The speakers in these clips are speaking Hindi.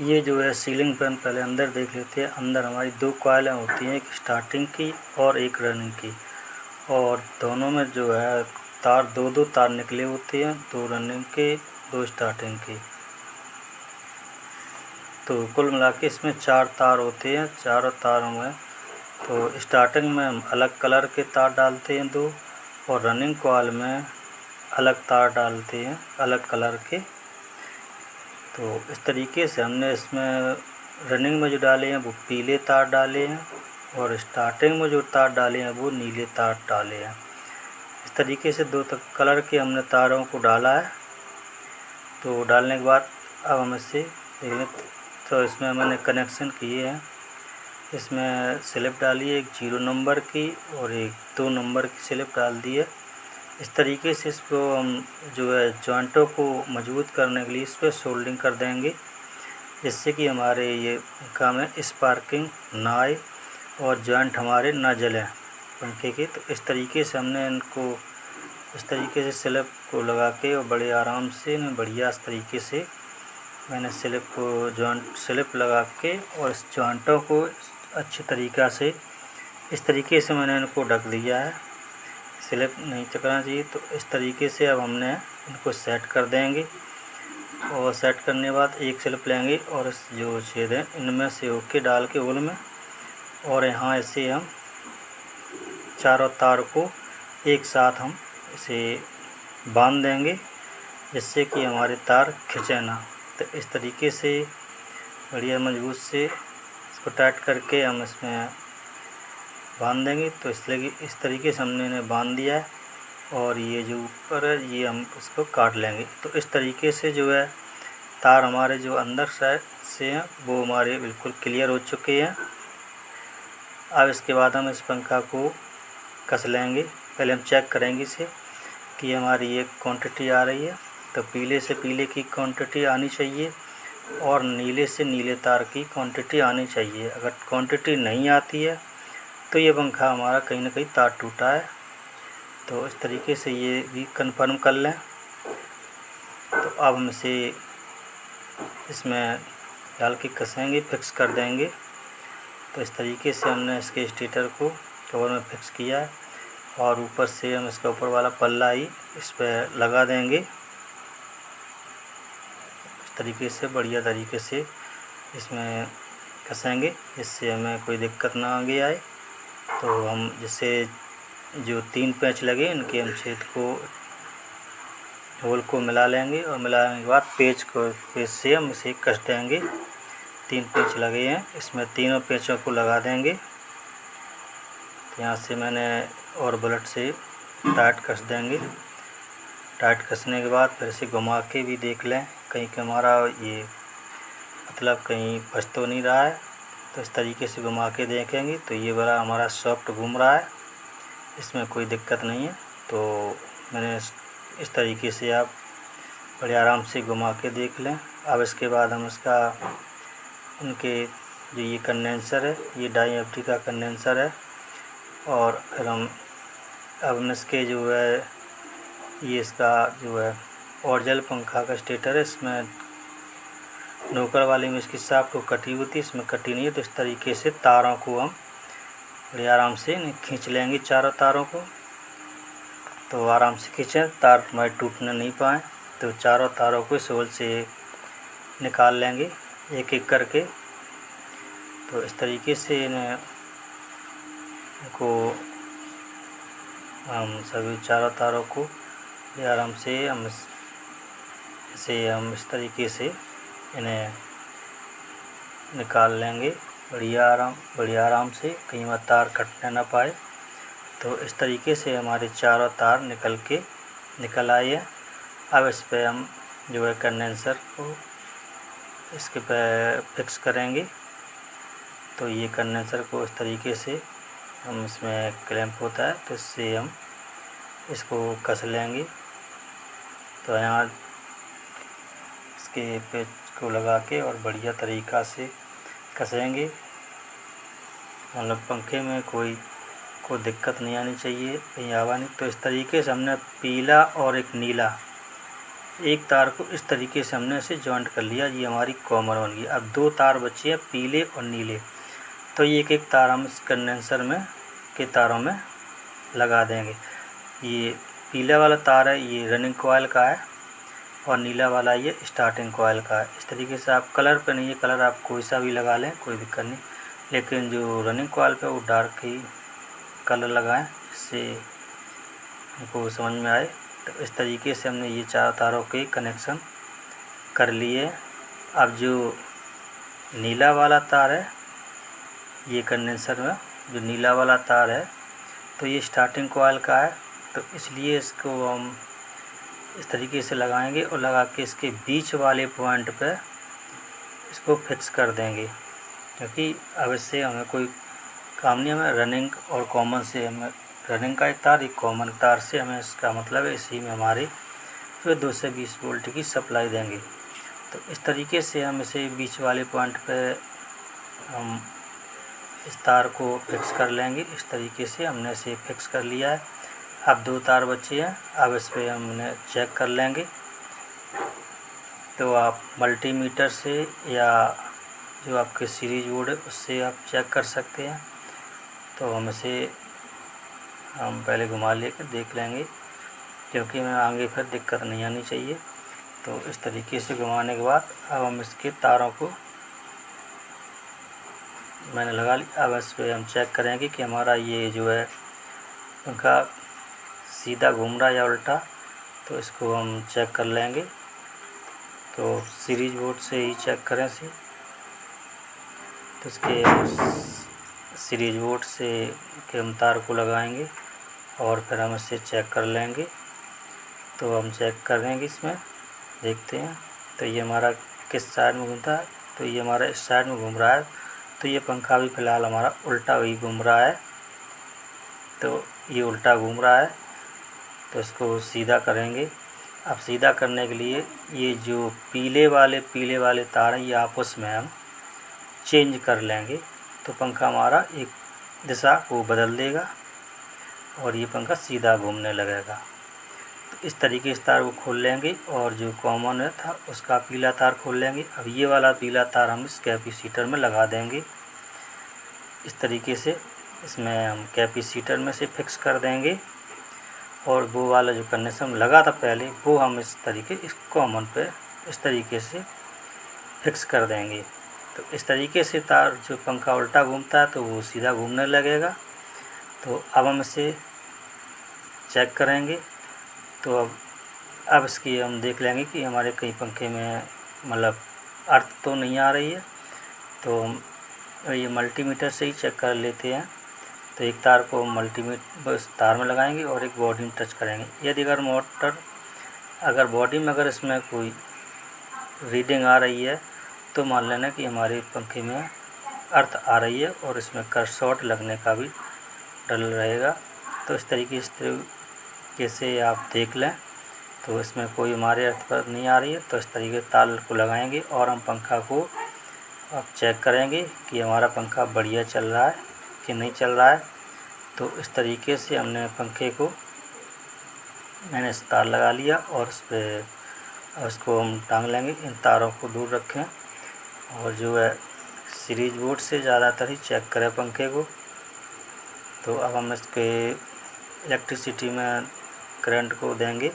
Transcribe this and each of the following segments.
ये जो है सीलिंग फैन पहले अंदर देख लेते हैं। अंदर हमारी 2 कॉइलें होती हैं, एक स्टार्टिंग की और एक रनिंग की, और दोनों में जो है तार 2-2 तार निकले होते हैं, 2 रनिंग के 2 स्टार्टिंग के। तो कुल मिला के इसमें 4 तार होते हैं। चारों तारों में तो स्टार्टिंग में हम अलग कलर के तार डालते हैं 2, और रनिंग कॉइल में अलग तार डालते हैं अलग कलर के। तो इस तरीके से हमने इसमें रनिंग में जो डाले हैं वो पीले तार डाले हैं, और स्टार्टिंग में जो तार डाले हैं वो नीले तार डाले हैं। इस तरीके से 2 कलर के हमने तारों को डाला है। तो डालने के बाद अब हम इसे देख लें। तो इसमें मैंने कनेक्शन किए हैं। इसमें स्लिप डाली है, एक 0 नंबर की और एक 2 नंबर की स्लिप डाल दी है। इस तरीके से इसको हम जो है जॉइंटों को मजबूत करने के लिए इस पर सोल्डिंग कर देंगे, जिससे कि हमारे ये काम में स्पार्किंग ना आए और जॉइंट हमारे ना जलें पंखे के। तो इस तरीके से हमने इनको इस तरीके से स्लिप को लगा के और बड़े आराम से बढ़िया इस तरीके से मैंने स्लिप लगा के और इस जॉइंटों को अच्छी तरीक़ा से इस तरीके से मैंने इनको ढक दिया है। स्लिप नहीं चकना चाहिए। तो इस तरीके से अब हमने इनको सेट कर देंगे, और सेट करने के बाद एक स्लिप लेंगे और इस जो छेद है इनमें से होके डाल के होल में, और यहाँ ऐसे हम चारों तार को एक साथ हम इसे बांध देंगे, जिससे कि हमारे तार खिंचे ना। तो इस तरीके से बढ़िया मजबूत से इसको टाइट करके हम इसमें बांध देंगे। तो इसलिए इस तरीके से हमने इन्हें बांध दिया है, और ये जो ऊपर है ये हम इसको काट लेंगे। तो इस तरीके से जो है तार हमारे जो अंदर साइड से हैं वो हमारे बिल्कुल क्लियर हो चुके हैं। अब इसके बाद हम इस पंखा को कस लेंगे। पहले हम चेक करेंगे इसे कि हमारी ये क्वांटिटी आ रही है। तो पीले से पीले की क्वांटिटी आनी चाहिए और नीले से नीले तार की क्वांटिटी आनी चाहिए। अगर क्वांटिटी नहीं आती है तो ये पंखा हमारा कहीं ना कहीं तार टूटा है। तो इस तरीके से ये भी कंफर्म कर लें। तो अब हम इसे इसमें डाल के कसेंगे, फिक्स कर देंगे। तो इस तरीके से हमने इसके स्टेटर को कवर में फिक्स किया है, और ऊपर से हम इसका ऊपर वाला पल्ला ही इस पर लगा देंगे। इस तरीके से बढ़िया तरीके से इसमें कसेंगे, जिससे हमें कोई दिक्कत ना आगे आए। तो हम जिससे जो 3 पेंच लगे इनके हम छेद को होल को मिला लेंगे, और मिलाने के बाद पेच से हम इसे कस देंगे। 3 पेंच लगे हैं, इसमें तीनों पेंचों को लगा देंगे। तो यहाँ से मैंने और बुलेट से टाइट कस देंगे। टाइट कसने के बाद फिर इसे घुमा के भी देख लें कहीं कि हमारा ये मतलब कहीं फंस तो नहीं रहा है। तो इस तरीके से घुमा के देखेंगे तो ये वाला हमारा सॉफ्ट घूम रहा है, इसमें कोई दिक्कत नहीं है। तो मैंने इस तरीके से आप बड़े आराम से घुमा के देख लें। अब इसके बाद हम इसका उनके जो ये कंडेंसर है, ये डाई का कंडेंसर है, और फिर हम इसके जो है ये इसका जो है ओरिजिनल पंखा का स्टेटर है, इसमें नोकर वाली में इसकी शाफ्ट को कटी हुई थी, इसमें कटी नहीं है। तो इस तरीके से तारों को हम बड़े आराम से खींच लेंगे, चारों तारों को। तो आराम से खींचें, तार हमारे टूटने नहीं पाए। तो चारों तारों को इस होल से निकाल लेंगे एक एक करके। तो इस तरीके से इनको हम सभी चारों तारों को बड़े आराम से हम इस तरीके से इन्हें निकाल लेंगे बढ़िया आराम से, कहीं वह तार कटने ना पाए। तो इस तरीके से हमारे चारों तार निकल आए हैं। अब इस पे हम जो है कंडेंसर को इसके पे फिक्स करेंगे। तो ये कंडेंसर को इस तरीके से हम इसमें क्लैंप होता है, तो इससे हम इसको कस लेंगे। तो यहाँ इसके पेच को लगा के और बढ़िया तरीक़ा से कसेंगे, मतलब पंखे में कोई दिक्कत नहीं आनी चाहिए, कहीं हवा नहीं। तो इस तरीके से हमने पीला और एक नीला एक तार को इस तरीके से हमने इसे जॉइंट कर लिया, ये हमारी कॉमन बन गई। अब 2 तार बचे हैं पीले और नीले, तो ये एक तार हम इस कंडेंसर में के तारों में लगा देंगे। ये पीला वाला तार है, ये रनिंग कॉइल का है, और नीला वाला ये स्टार्टिंग कॉइल का है। इस तरीके से आप कलर पे नहीं, ये कलर आप कोई सा भी लगा लें, कोई दिक्कत नहीं, लेकिन जो रनिंग कॉइल पे वो डार्क ही कलर लगाएं, इससे हमको समझ में आए। तो इस तरीके से हमने ये 4 तारों के कनेक्शन कर लिए। अब जो नीला वाला तार है, ये कंडेंसर में जो नीला वाला तार है, तो ये स्टार्टिंग कॉइल का है, तो इसलिए इसको हम इस तरीके से लगाएंगे और लगा के इसके बीच वाले पॉइंट पे इसको फिक्स कर देंगे, क्योंकि अब इससे हमें कोई काम नहीं, हमें रनिंग और कॉमन से, हमें रनिंग का एक तार, एक कॉमन तार से हमें इसका मतलब है इसी में हमारे जो 220 वोल्ट की सप्लाई देंगे। तो इस तरीके से हम इसे बीच वाले पॉइंट पे हम इस तार को फिक्स कर लेंगे। इस तरीके से हमने इसे फिक्स कर लिया है। अब 2 तार बचे हैं, अब इस पर हमने चेक कर लेंगे। तो आप मल्टीमीटर से या जो आपके सीरीज बोर्ड है उससे आप चेक कर सकते हैं। तो हम पहले घुमा लेकर देख लेंगे, क्योंकि हमें आगे फिर दिक्कत नहीं आनी चाहिए। तो इस तरीके से घुमाने के बाद अब हम इसके तारों को मैंने लगा लिया। अब इस पर हम चेक करेंगे कि हमारा ये जो है पंखा सीधा घूम रहा है या उल्टा, तो इसको हम चेक कर लेंगे। तो सीरीज बोर्ड से ही चेक करें इसे। तो इसके सीरीज बोर्ड से के हम तार को लगाएंगे और फिर हम इसे चेक कर लेंगे। तो हम चेक कर देंगे, इसमें देखते हैं। तो ये हमारा किस साइड में घूमता है, तो ये हमारा इस साइड में घूम रहा है, तो ये पंखा भी फ़िलहाल हमारा उल्टा ही घूम रहा है। तो ये उल्टा घूम रहा है, तो इसको सीधा करेंगे। अब सीधा करने के लिए ये जो पीले वाले तार हैं, ये आपस में हम चेंज कर लेंगे, तो पंखा हमारा एक दिशा को बदल देगा और ये पंखा सीधा घूमने लगेगा। तो इस तरीके से तार को खोल लेंगे और जो कॉमन था उसका पीला तार खोल लेंगे। अब ये वाला पीला तार हम इस कैपेसिटर में लगा देंगे। इस तरीके से इसमें हम कैपेसिटर में से फिक्स कर देंगे, और वो वाला जो कनेक्शन लगा था पहले, वो हम इस कॉमन पे इस तरीके से फिक्स कर देंगे। तो इस तरीके से तार जो पंखा उल्टा घूमता है तो वो सीधा घूमने लगेगा। तो अब हम इसे चेक करेंगे। तो अब इसकी हम देख लेंगे कि हमारे कई पंखे में मतलब अर्थ तो नहीं आ रही है। तो ये मल्टीमीटर से ही चेक कर लेते हैं। तो एक तार को बस तार में लगाएंगे और एक बॉडी में टच करेंगे। यदि अगर बॉडी में अगर इसमें कोई रीडिंग आ रही है, तो मान लेना कि हमारे पंखे में अर्थ आ रही है और इसमें शॉर्ट लगने का भी डर रहेगा। तो इस तरीके से आप देख लें। तो इसमें कोई हमारे अर्थ पर नहीं आ रही है, तो इस तरीके तार को लगाएंगे और हम पंखा को अब चेक करेंगे कि हमारा पंखा बढ़िया चल रहा है कि नहीं चल रहा है। तो इस तरीके से मैंने इस तार लगा लिया और इस पर इसको हम टांग लेंगे। इन तारों को दूर रखें और जो है सीरीज बोर्ड से ज़्यादातर ही चेक करें पंखे को। तो अब हम इसके इलेक्ट्रिसिटी में करंट को देंगे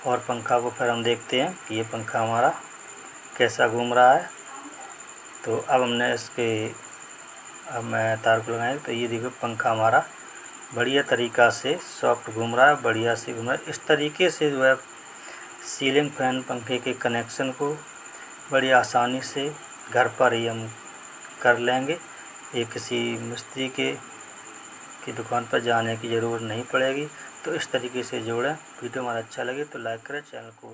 और पंखा को फिर हम देखते हैं कि ये पंखा हमारा कैसा घूम रहा है। तो अब मैं तार को लगाएंगे, तो ये देखो पंखा हमारा बढ़िया तरीक़ा से सॉफ्ट घूम रहा है, बढ़िया से घूम रहा है। इस तरीके से जो है सीलिंग फैन पंखे के कनेक्शन को बड़ी आसानी से घर पर ही हम कर लेंगे। ये किसी मिस्त्री की दुकान पर जाने की ज़रूरत नहीं पड़ेगी। तो इस तरीके से जोड़ें। वीडियो हमारा अच्छा लगे तो लाइक करें, चैनल को